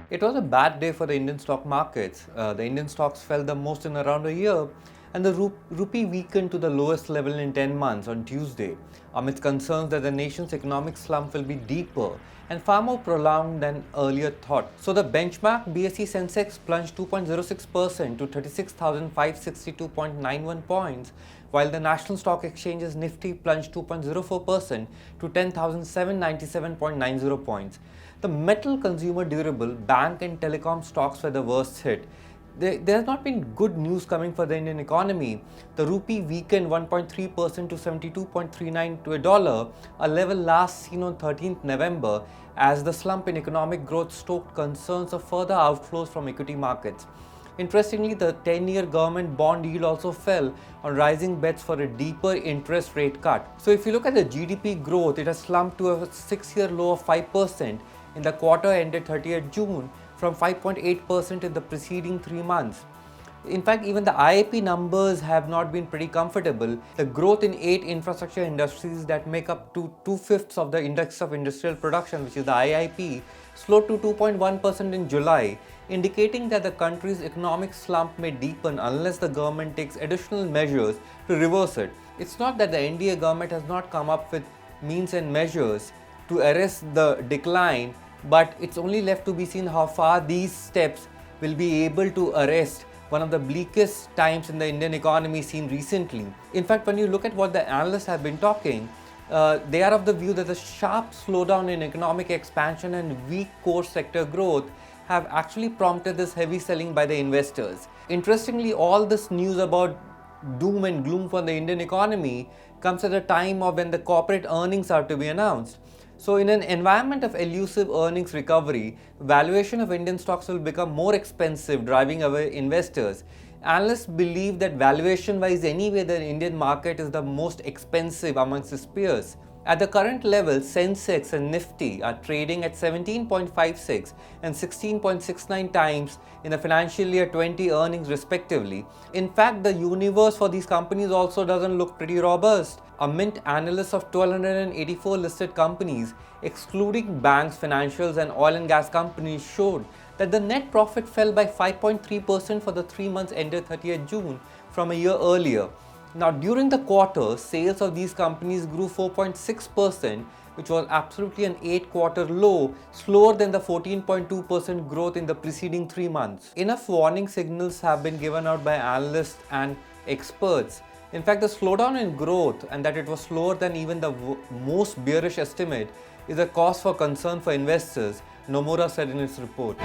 It was a bad day for the Indian stock markets. The Indian stocks fell the most in around a year, and the rupee weakened to the lowest level in 10 months on Tuesday, amidst concerns that the nation's economic slump will be deeper and far more prolonged than earlier thought. So the benchmark BSE Sensex plunged 2.06% to 36,562.91 points, while the National Stock Exchange's Nifty plunged 2.04% to 10,797.90 points. The metal, consumer durable, bank and telecom stocks were the worst hit. There has not been good news coming for the Indian economy. The rupee weakened 1.3% to 72.39 to a dollar, a level last seen on 13th November, as the slump in economic growth stoked concerns of further outflows from equity markets. Interestingly, the 10-year government bond yield also fell on rising bets for a deeper interest rate cut. So if you look at the GDP growth, it has slumped to a 6-year low of 5% in the quarter ended 30th June from 5.8% in the preceding 3 months. In fact, even the IIP numbers have not been pretty comfortable. The growth in 8 infrastructure industries that make up to 2/5 of the index of industrial production, which is the IIP, slowed to 2.1% in July, indicating that the country's economic slump may deepen unless the government takes additional measures to reverse it. It's not that the NDA government has not come up with means and measures to arrest the decline, but it's only left to be seen how far these steps will be able to arrest one of the bleakest times in the Indian economy seen recently. In fact, when you look at what the analysts have been talking, they are of the view that the sharp slowdown in economic expansion and weak core sector growth have actually prompted this heavy selling by the investors. Interestingly, all this news about doom and gloom for the Indian economy comes at a time of when the corporate earnings are to be announced. So in an environment of elusive earnings recovery, valuation of Indian stocks will become more expensive, driving away investors. Analysts believe that valuation-wise anyway, the Indian market is the most expensive amongst its peers. At the current level, Sensex and Nifty are trading at 17.56 and 16.69 times in the financial year 20 earnings respectively. In fact, the universe for these companies also doesn't look pretty robust. A Mint analysis of 1,284 listed companies, excluding banks, financials and oil and gas companies, showed that the net profit fell by 5.3% for the 3 months ended 30th June from a year earlier. Now, during the quarter, sales of these companies grew 4.6%, which was absolutely an 8-quarter low, slower than the 14.2% growth in the preceding 3 months. Enough warning signals have been given out by analysts and experts. In fact, the slowdown in growth, and that it was slower than even the most bearish estimate, is a cause for concern for investors, Nomura said in its report.